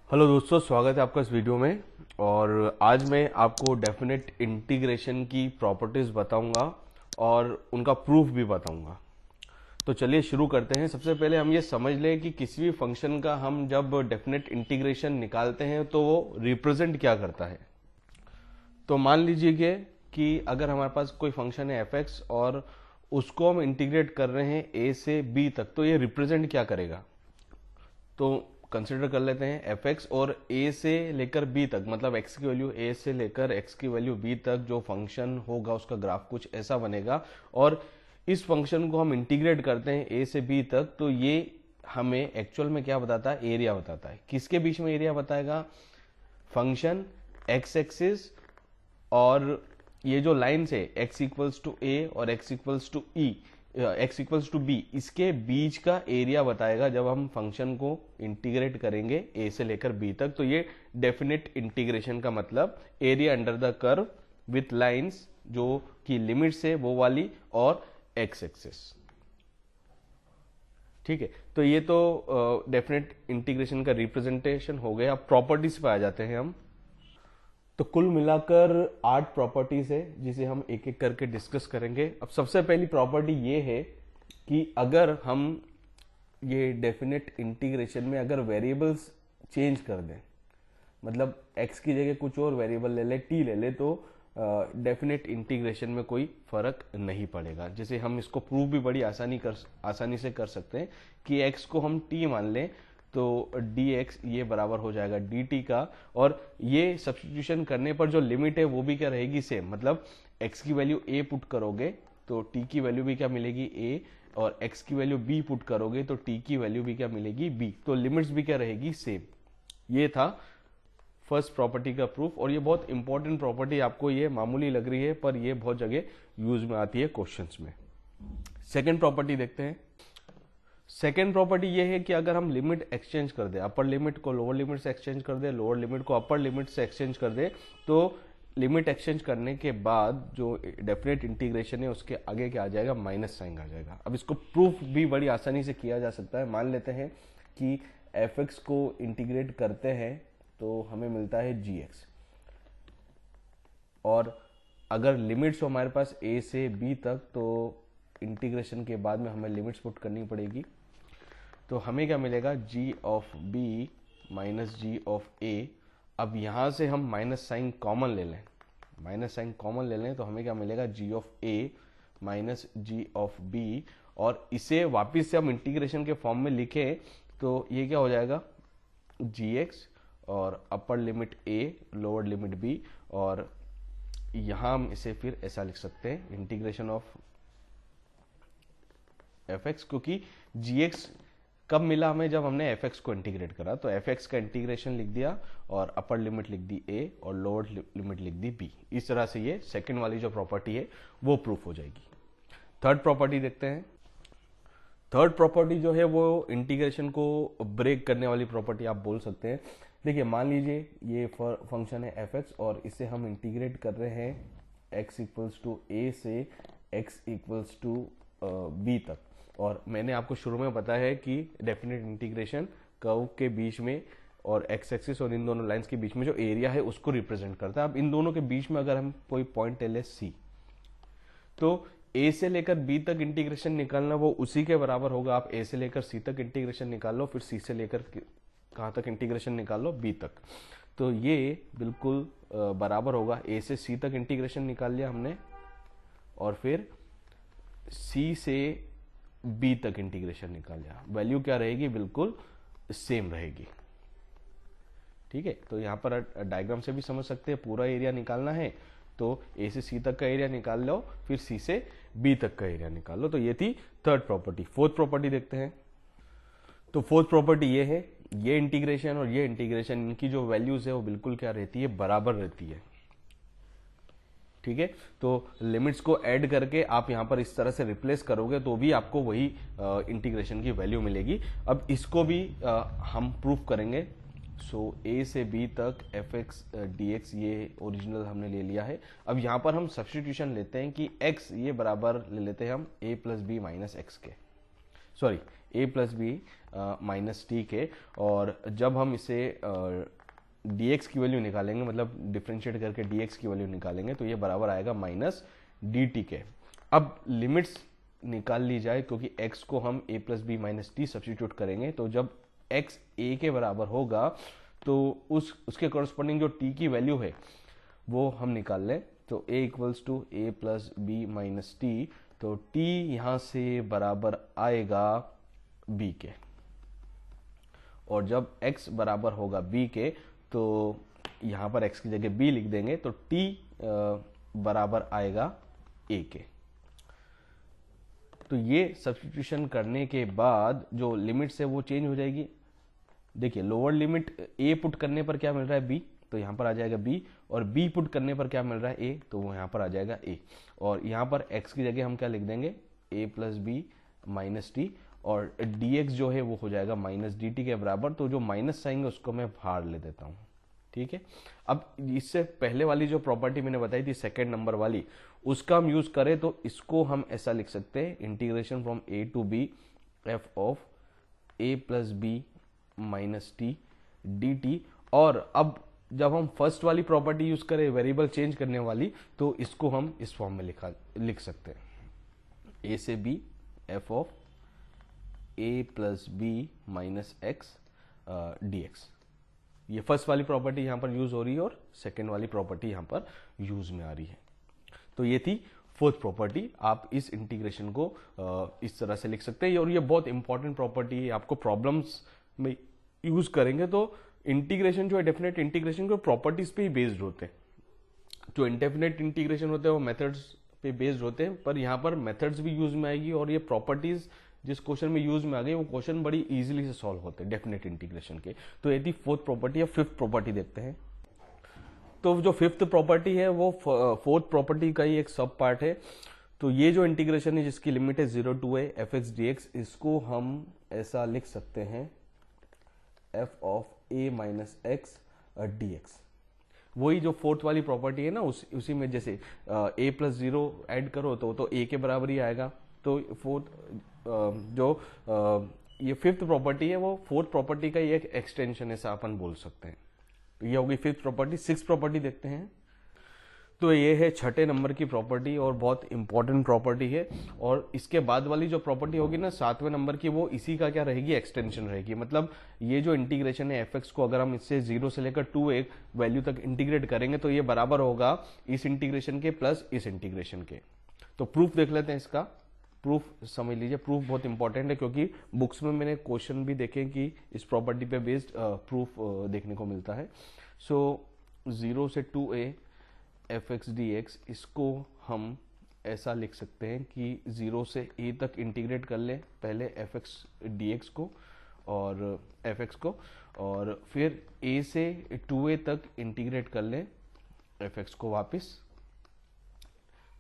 Hello दोस्तों, स्वागत है आपका इस वीडियो में। और आज मैं आपको डेफिनेट इंटीग्रेशन की प्रॉपर्टीज बताऊंगा और उनका प्रूफ भी बताऊंगा। तो चलिए शुरू करते हैं। सबसे पहले हम ये समझ लें कि किसी भी फंक्शन का हम जब डेफिनेट इंटीग्रेशन निकालते हैं तो वो रिप्रेजेंट क्या करता है। तो मान लीजिए कि अगर हमारे पास कोई फंक्शन है एफ और उसको हम इंटीग्रेट कर रहे हैं ए से बी तक, तो ये रिप्रेजेंट क्या करेगा। तो कंसिडर कर लेते हैं एफ एक्स और ए से लेकर बी तक, मतलब एक्स की वैल्यू ए से लेकर एक्स की वैल्यू बी तक जो फंक्शन होगा उसका ग्राफ कुछ ऐसा बनेगा। और इस फंक्शन को हम इंटीग्रेट करते हैं ए से बी तक, तो ये हमें एक्चुअल में क्या बताता है, एरिया बताता है। किसके बीच में एरिया बताएगा, फंक्शन एक्स एक्सिस और ये जो लाइन्स है एक्स इक्वल्स टू ए और x equals to e, x equals to b, इसके बीच का एरिया बताएगा जब हम फंक्शन को इंटीग्रेट करेंगे ए से लेकर बी तक। तो ये डेफिनेट इंटीग्रेशन का मतलब area under the curve with lines जो कि लिमिट्स है वो वाली और एक्स एक्सिस। ठीक है, तो ये तो डेफिनेट इंटीग्रेशन का रिप्रेजेंटेशन हो गया। अब प्रॉपर्टीज पे आ जाते हैं हम। तो कुल मिलाकर 8 प्रॉपर्टीज है जिसे हम एक एक करके डिस्कस करेंगे। अब सबसे पहली प्रॉपर्टी ये है कि अगर हम ये डेफिनेट इंटीग्रेशन में अगर वेरिएबल्स चेंज कर दें, मतलब x की जगह कुछ और वेरिएबल ले ले, t ले ले, तो डेफिनेट इंटीग्रेशन में कोई फर्क नहीं पड़ेगा। जैसे हम इसको प्रूव भी बड़ी आसानी से कर सकते हैं कि x को हम t मान लें तो dx ये बराबर हो जाएगा dt का, और ये सब्स्टिट्यूशन करने पर जो लिमिट है वो भी क्या रहेगी, सेम। मतलब x की वैल्यू a पुट करोगे तो t की वैल्यू भी क्या मिलेगी, a, और x की वैल्यू b पुट करोगे तो t की वैल्यू भी क्या मिलेगी, b। तो लिमिट्स भी क्या रहेगी, सेम। ये था फर्स्ट प्रॉपर्टी का प्रूफ, और ये बहुत इंपॉर्टेंट प्रॉपर्टी, आपको ये मामूली लग रही है पर ये बहुत जगह यूज में आती है क्वेश्चंस में। सेकेंड प्रॉपर्टी देखते हैं। सेकेंड प्रॉपर्टी ये है कि अगर हम लिमिट एक्सचेंज कर दे, अपर लिमिट को लोअर लिमिट से एक्सचेंज कर दे, लोअर लिमिट को अपर लिमिट से एक्सचेंज कर दे, तो लिमिट एक्सचेंज करने के बाद जो डेफिनेट इंटीग्रेशन है उसके आगे क्या आ जाएगा, माइनस साइन आ जाएगा। अब इसको प्रूफ भी बड़ी आसानी से किया जा सकता है। मान लेते हैं कि एफ एक्स को इंटीग्रेट करते हैं तो हमें मिलता है जी एक्स, और अगर लिमिट्स हो हमारे पास ए से बी तक, तो इंटीग्रेशन के बाद में हमें लिमिट्स पुट करनी पड़ेगी। तो हमें क्या मिलेगा, G of B minus G of A. अब यहां से हम माइनस साइन कॉमन ले लें, माइनस साइन कॉमन ले लें तो हमें क्या मिलेगा, G of A minus G of B. और इसे वापिस से हम इंटीग्रेशन के फॉर्म में लिखें तो ये क्या हो जाएगा, जी एक्स और upper limit a lower limit b, और यहां हम इसे फिर ऐसा लिख सकते हैं, इंटीग्रेशन ऑफ एफ एक्स, क्योंकि जी एक्स कब मिला हमें, जब हमने एफ एक्स को इंटीग्रेट करा। तो एफ एक्स का इंटीग्रेशन लिख दिया और अपर लिमिट लिख दी ए और लोअर लिमिट लिख दी बी। इस तरह से ये सेकंड वाली जो प्रॉपर्टी है वो प्रूफ हो जाएगी। थर्ड प्रॉपर्टी देखते हैं। थर्ड प्रॉपर्टी जो है वो इंटीग्रेशन को ब्रेक करने वाली प्रॉपर्टी आप बोल सकते हैं। देखिए, मान लीजिए ये फंक्शन है एफ एक्स और इसे हम इंटीग्रेट कर रहे हैं x इक्वल्स टू ए से x इक्वल्स टू बी तक, और मैंने आपको शुरू में बताया है कि डेफिनेट इंटीग्रेशन कर्व के बीच में और एक्स एक्सिस और इन दोनों लाइंस के बीच में जो एरिया है उसको रिप्रेजेंट करता है। अब इन दोनों के बीच में अगर हम कोई पॉइंट ले लें सी, तो ए से लेकर बी तक इंटीग्रेशन निकालना वो उसी के बराबर होगा। आप ए से लेकर सी तक इंटीग्रेशन निकाल लो, फिर सी से लेकर कहाँ तक इंटीग्रेशन निकाल लो, बी तक। तो ये बिल्कुल बराबर होगा, ए से सी तक इंटीग्रेशन निकाल लिया हमने और फिर सी से बी तक इंटीग्रेशन निकाल लिया, वैल्यू क्या रहेगी, बिल्कुल सेम रहेगी। ठीक है, तो यहां पर डायग्राम से भी समझ सकते हैं, पूरा एरिया निकालना है तो ए से सी तक का एरिया निकाल लो, फिर सी से बी तक का एरिया निकाल लो। तो ये थी थर्ड प्रॉपर्टी। फोर्थ प्रॉपर्टी देखते हैं। तो फोर्थ प्रॉपर्टी ये है, ये इंटीग्रेशन और ये इंटीग्रेशन, इनकी जो वैल्यूज है वो बिल्कुल क्या रहती है, बराबर रहती है। ठीक है, तो लिमिट्स को ऐड करके आप यहां पर इस तरह से रिप्लेस करोगे तो भी आपको वही इंटीग्रेशन की वैल्यू मिलेगी। अब इसको भी हम प्रूफ करेंगे। सो ए से बी तक एफ एक्स डी एक्स ये ओरिजिनल हमने ले लिया है। अब यहां पर हम सब्स्टिट्यूशन लेते हैं कि x ये बराबर ले लेते हैं हम a plus b minus x के, sorry a plus b minus t के, और जब हम इसे dx की वैल्यू निकालेंगे, मतलब डिफ्रेंशिएट करके dx की वैल्यू निकालेंगे, तो ये बराबर आएगा माइनस dt के। अब लिमिट्स निकाल ली जाए, क्योंकि x को हम a plus b minus t substitute करेंगे, तो जब x a के बराबर होगा तो उसके कॉरस्पॉन्डिंग जो t की वैल्यू है वो हम निकाल लें। तो a equals to a plus b minus t, तो t यहाँ से बराबर आएगा b के, और जब x बराबर होगा b के तो यहाँ पर x की जगह b लिख देंगे, तो t बराबर आएगा a के। तो ये सब्स्टिट्यूशन करने के बाद जो लिमिट्स है वो चेंज हो जाएगी। देखिए लोअर लिमिट a पुट करने पर क्या मिल रहा है b, तो यहाँ पर आ जाएगा b, और b पुट करने पर क्या मिल रहा है a, तो वो यहाँ पर आ जाएगा a, और यहाँ पर x की जगह हम क्या लिख देंगे a plus b minus t, और dx जो है वो हो जाएगा माइनस dt के बराबर। तो जो माइनस आएंगे उसको मैं बाहर ले देता हूँ, ठीक है। अब इससे पहले वाली जो प्रॉपर्टी मैंने बताई थी सेकेंड नंबर वाली, उसका हम यूज करें तो इसको हम ऐसा लिख सकते हैं, integration from a to b f of a plus b minus t dt। और अब जब हम फर्स्ट वाली प्रॉपर्टी यूज करें वेरिएबल चेंज करने वाली, तो इसको हम इस फॉर्म में लिख सकते हैं, a से b f of a plus b minus x dx। ये फर्स्ट वाली प्रॉपर्टी यहां पर यूज हो रही है और सेकेंड वाली प्रॉपर्टी यहां पर यूज में आ रही है। तो ये थी फोर्थ प्रॉपर्टी। आप इस इंटीग्रेशन को इस तरह से लिख सकते हैं, और ये बहुत इंपॉर्टेंट प्रॉपर्टी है, आपको प्रॉब्लम्स में यूज करेंगे तो इंटीग्रेशन जो है डेफिनेट इंटीग्रेशन को प्रॉपर्टीज पे ही बेस्ड होते हैं। जो इंडेफिनेट इंटीग्रेशन होते हैं वो मेथड्स पे बेस्ड होते हैं, पर यहाँ पर मेथड्स भी यूज में आएगी, और ये प्रॉपर्टीज जिस क्वेश्चन में यूज में आ गई वो क्वेश्चन बड़ी इजीली से सॉल्व होते हैं डेफिनेट इंटीग्रेशन के। तो यदि फोर्थ प्रॉपर्टी या फिफ्थ प्रॉपर्टी देखते हैं, तो जो फिफ्थ प्रॉपर्टी है वो फोर्थ प्रॉपर्टी का ही एक सब पार्ट है। तो ये जो इंटीग्रेशन है जिसकी लिमिट है 0 to a f x d x, इसको हम ऐसा लिख सकते हैं f of a minus x d x. वही जो फोर्थ वाली प्रॉपर्टी है ना, उसी में जैसे a प्लस जीरो एड करो तो a के बराबर ही आएगा। तो फोर्थ ये फिफ्थ प्रॉपर्टी है वो फोर्थ प्रॉपर्टी का ही एक एक्सटेंशन है, ऐसा अपन बोल सकते हैं। तो ये होगी फिफ्थ प्रॉपर्टी। सिक्स प्रॉपर्टी देखते हैं। तो ये है छठे नंबर की प्रॉपर्टी और बहुत इंपॉर्टेंट प्रॉपर्टी है। और इसके बाद वाली जो प्रॉपर्टी होगी ना सातवें नंबर की, वो इसी का क्या रहेगी, एक्सटेंशन रहेगी। मतलब ये जो इंटीग्रेशन है एफ को अगर हम इससे 0 से लेकर 2a वैल्यू तक इंटीग्रेट करेंगे तो ये बराबर होगा इस इंटीग्रेशन के प्लस इस इंटीग्रेशन के। तो प्रूफ देख लेते हैं इसका। प्रूफ समझ लीजिए, प्रूफ बहुत इंपॉर्टेंट है क्योंकि बुक्स में मैंने क्वेश्चन भी देखे कि इस प्रॉपर्टी पे बेस्ड प्रूफ देखने को मिलता है। सो 0 से 2a F x d x, इसको हम ऐसा लिख सकते हैं कि 0 से a तक इंटीग्रेट कर लें पहले एफ एक्स डी एक्स को और एफ एक्स को, और फिर a से 2a तक इंटीग्रेट कर लें एफ एक्स को वापस।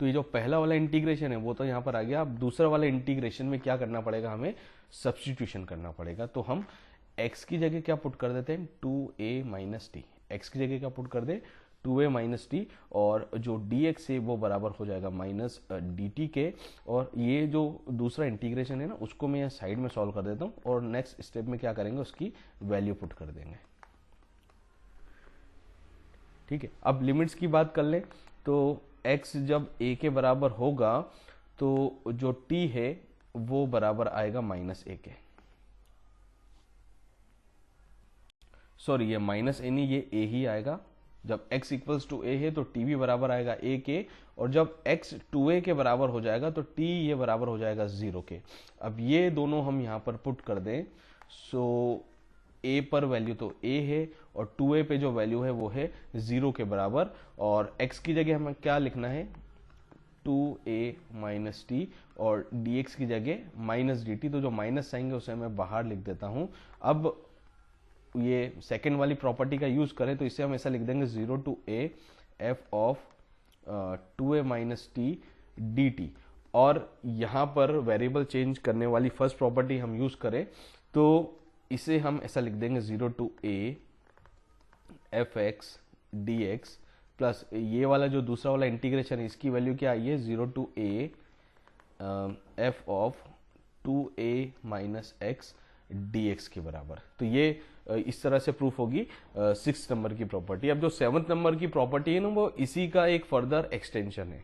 तो ये जो पहला वाला इंटीग्रेशन है वो तो यहाँ पर आ गया। अब दूसरा वाला इंटीग्रेशन में क्या करना पड़ेगा, हमें सब्स्टिट्यूशन करना पड़ेगा। तो हम x की जगह क्या पुट कर देते हैं, 2a माइनस टी। एक्स की जगह क्या पुट कर दे, 2a माइनस टी, और जो dx है वो बराबर हो जाएगा माइनस dt के। और ये जो दूसरा इंटीग्रेशन है ना उसको मैं साइड में सॉल्व कर देता हूँ, और नेक्स्ट स्टेप में क्या करेंगे, उसकी वैल्यू पुट कर देंगे। ठीक है, अब लिमिट्स की बात कर लें तो x जब a के बराबर होगा तो जो t है वो बराबर आएगा माइनस a के। सॉरी, ये माइनस a नहीं, ये a ही आएगा। जब x इक्वल्स टू a है तो t भी बराबर आएगा a के, और जब x 2a के बराबर हो जाएगा तो t ये बराबर हो जाएगा 0 के। अब ये दोनों हम यहाँ पर पुट कर दें, सो a पर वैल्यू तो a है और 2a पे जो वैल्यू है वो है 0 के बराबर, और x की जगह हमें क्या लिखना है, 2a माइनस टी, और dx की जगह माइनस dt। तो जो माइनस आएंगे उसे मैं बाहर लिख देता हूं। अब ये सेकेंड वाली प्रॉपर्टी का यूज करें तो इसे हम ऐसा लिख देंगे 0 to a f of 2a minus t dt। और यहाँ पर वेरिएबल चेंज करने वाली फर्स्ट प्रॉपर्टी हम यूज करें तो इसे हम ऐसा लिख देंगे 0 to a f x d x plus ये वाला जो दूसरा वाला इंटीग्रेशन है इसकी वैल्यू क्या आई है, 0 to a f of 2a minus x dx के बराबर। तो ये इस तरह से प्रूफ होगी 6 नंबर की प्रॉपर्टी। अब जो 7th नंबर की प्रॉपर्टी है ना, वो इसी का एक फर्दर एक्सटेंशन है।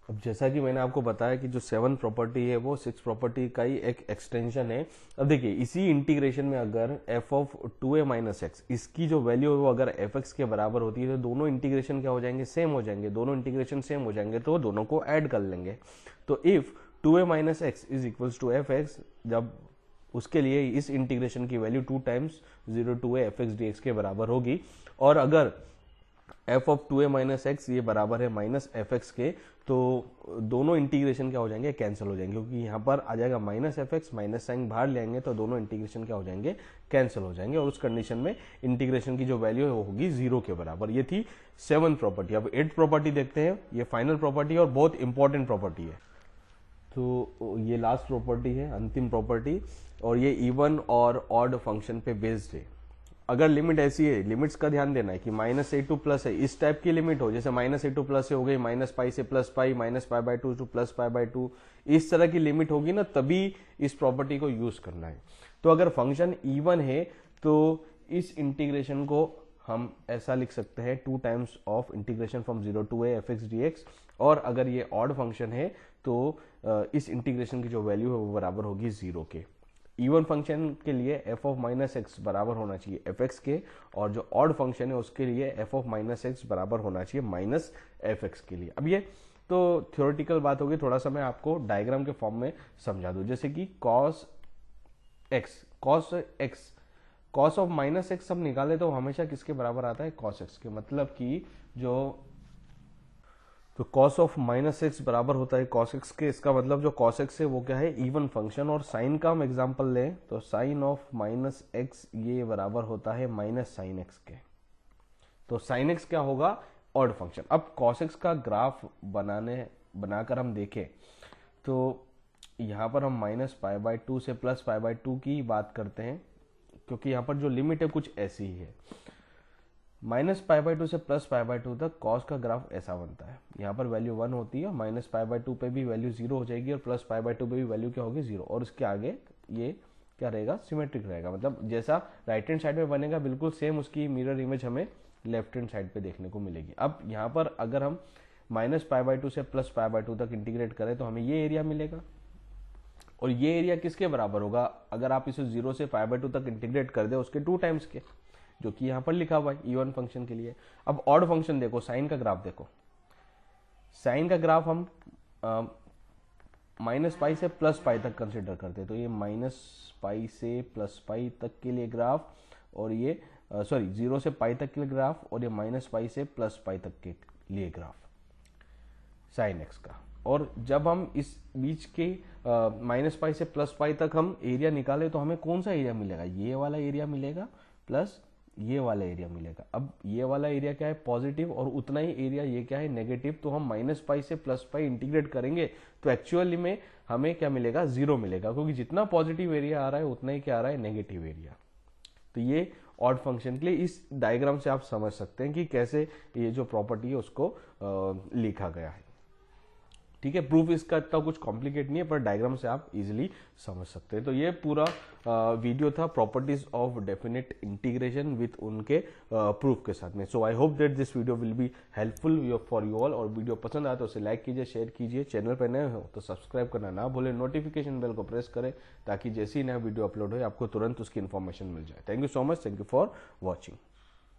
अब जैसा कि मैंने आपको बताया कि जो 7th प्रॉपर्टी है वो 6 प्रॉपर्टी का ही एक एक्सटेंशन है। अब देखिए इसी इंटीग्रेशन में अगर f of 2a minus x, इसकी जो वैल्यू है वो अगर fx के बराबर होती है तो दोनों इंटीग्रेशन क्या हो जाएंगे, सेम हो जाएंगे। दोनों इंटीग्रेशन सेम हो जाएंगे तो दोनों को ऐड कर लेंगे। तो if 2a minus x is equals to fx, जब उसके लिए इस इंटीग्रेशन की value 2 times 0 to a fx dx के बराबर होगी, और अगर f of 2a minus x ये बराबर है माइनस fx के, तो दोनों इंटीग्रेशन क्या हो जाएंगे, कैंसिल हो जाएंगे, क्योंकि यहाँ पर आ जाएगा माइनस fx, माइनस साइन बाहर ले आएंगे तो दोनों इंटीग्रेशन क्या हो जाएंगे, कैंसिल हो जाएंगे। और उस कंडीशन में इंटीग्रेशन की जो वैल्यू है वो होगी 0 के बराबर। ये थी 7th प्रॉपर्टी। अब 8th प्रॉपर्टी देखते हैं। ये फाइनल प्रॉपर्टी और बहुत इंपॉर्टेंट प्रॉपर्टी है। तो ये लास्ट प्रॉपर्टी है, अंतिम प्रॉपर्टी, और ये इवन और ऑड फंक्शन पे बेस्ड है। अगर लिमिट ऐसी है, लिमिट्स का ध्यान देना है कि माइनस ए टू प्लस है, इस टाइप की लिमिट हो, जैसे माइनस ए टू प्लस हो गई, माइनस पाई से plus pi, minus pi by 2 two plus pi by 2, इस तरह की लिमिट होगी ना, तभी इस प्रॉपर्टी को यूज करना है। तो अगर फंक्शन इवन है तो इस इंटीग्रेशन को हम ऐसा लिख सकते हैं 2 times of integration from 0 to a fx dx, और अगर ये ऑड फंक्शन है तो इस इंटीग्रेशन की जो वैल्यू है वो बराबर होगी 0 के। इवन फंक्शन के लिए f ऑफ माइनस एक्स बराबर होना चाहिए fx के, और जो ऑड फंक्शन है उसके लिए f ऑफ माइनस एक्स बराबर होना चाहिए माइनस fx के लिए। अब ये तो थ्योरेटिकल बात होगी, थोड़ा सा मैं आपको डायग्राम के फॉर्म में समझा दूं। जैसे कि cos ऑफ माइनस एक्स हम निकाले तो हमेशा किसके बराबर आता है, cos x के। मतलब कि जो तो cos ऑफ माइनस एक्स बराबर होता है cos x के। इसका मतलब जो cos x है वो क्या है, इवन फंक्शन। और साइन का हम एग्जांपल लें तो साइन ऑफ माइनस एक्स ये बराबर होता है माइनस साइन एक्स के। तो साइन एक्स क्या होगा, ऑड फंक्शन। अब cos x का ग्राफ बनाकर हम देखें तो यहाँ पर हम माइनस पाई बाय 2 से प्लस पाई बाय 2 की बात करते हैं, क्योंकि यहाँ पर जो लिमिट है कुछ ऐसी ही है। माइनस पाई बाय 2 से प्लस पाई बाय 2 तक कॉस का ग्राफ ऐसा बनता है। यहाँ पर वैल्यू 1 होती है, माइनस पाई बाय 2 पे भी वैल्यू 0 हो जाएगी, और प्लस पाई बाय 2 पे भी वैल्यू क्या होगी, 0। और इसके आगे ये क्या रहेगा, सिमेट्रिक रहेगा। मतलब जैसा राइट हैंड साइड में बनेगा बिल्कुल सेम उसकी मिरर इमेज हमें लेफ्ट हैंड साइड पे देखने को मिलेगी। अब यहाँ पर अगर हम माइनस पाई बाय 2 से प्लस पाई बाय 2 तक इंटीग्रेट करें तो हमें ये एरिया मिलेगा, और ये एरिया किसके बराबर होगा, अगर आप इसे 0 से पाई बाय 2 तक इंटीग्रेट कर दे उसके 2 टाइम्स के, जो कि यहां पर लिखा हुआ है इवन फंक्शन के लिए। अब ऑड फंक्शन देखो, साइन का ग्राफ देखो। साइन का ग्राफ हम माइनस पाई से प्लस पाई तक कंसिडर करते हैं, तो ये माइनस पाई से प्लस पाई तक के लिए ग्राफ, और ये 0 से पाई तक के लिए ग्राफ, और ये माइनस पाई से प्लस पाई तक के लिए ग्राफ साइन एक्स का। और जब हम इस बीच के माइनस पाई से प्लस पाई तक हम एरिया निकाले तो हमें कौन सा एरिया मिलेगा, ये वाला एरिया मिलेगा प्लस ये वाला एरिया मिलेगा। अब ये वाला एरिया क्या है, पॉजिटिव, और उतना ही एरिया ये क्या है, नेगेटिव। तो हम माइनस पाई से प्लस पाई इंटीग्रेट करेंगे तो एक्चुअली में हमें क्या मिलेगा, 0 मिलेगा, क्योंकि जितना पॉजिटिव एरिया आ रहा है उतना ही क्या आ रहा है, नेगेटिव एरिया। तो ये ऑड फंक्शन के लिए इस डायग्राम से आप समझ सकते हैं कि कैसे ये जो प्रॉपर्टी है उसको लिखा गया है। ठीक है, प्रूफ इसका इतना कुछ कॉम्प्लिकेट नहीं है, पर डायग्राम से आप इजीली समझ सकते हैं। तो ये पूरा वीडियो था properties of definite integration with उनके प्रूफ के साथ में। So I hope that this video will be helpful for you all. और वीडियो पसंद आए तो उसे लाइक कीजिए, शेयर कीजिए, चैनल पर नए हो तो सब्सक्राइब करना ना भूलें, नोटिफिकेशन बेल को प्रेस करें ताकि जैसे ही नया वीडियो अपलोड हो आपको तुरंत उसकी इन्फॉर्मेशन मिल जाए। Thank you so much, thank you for watching.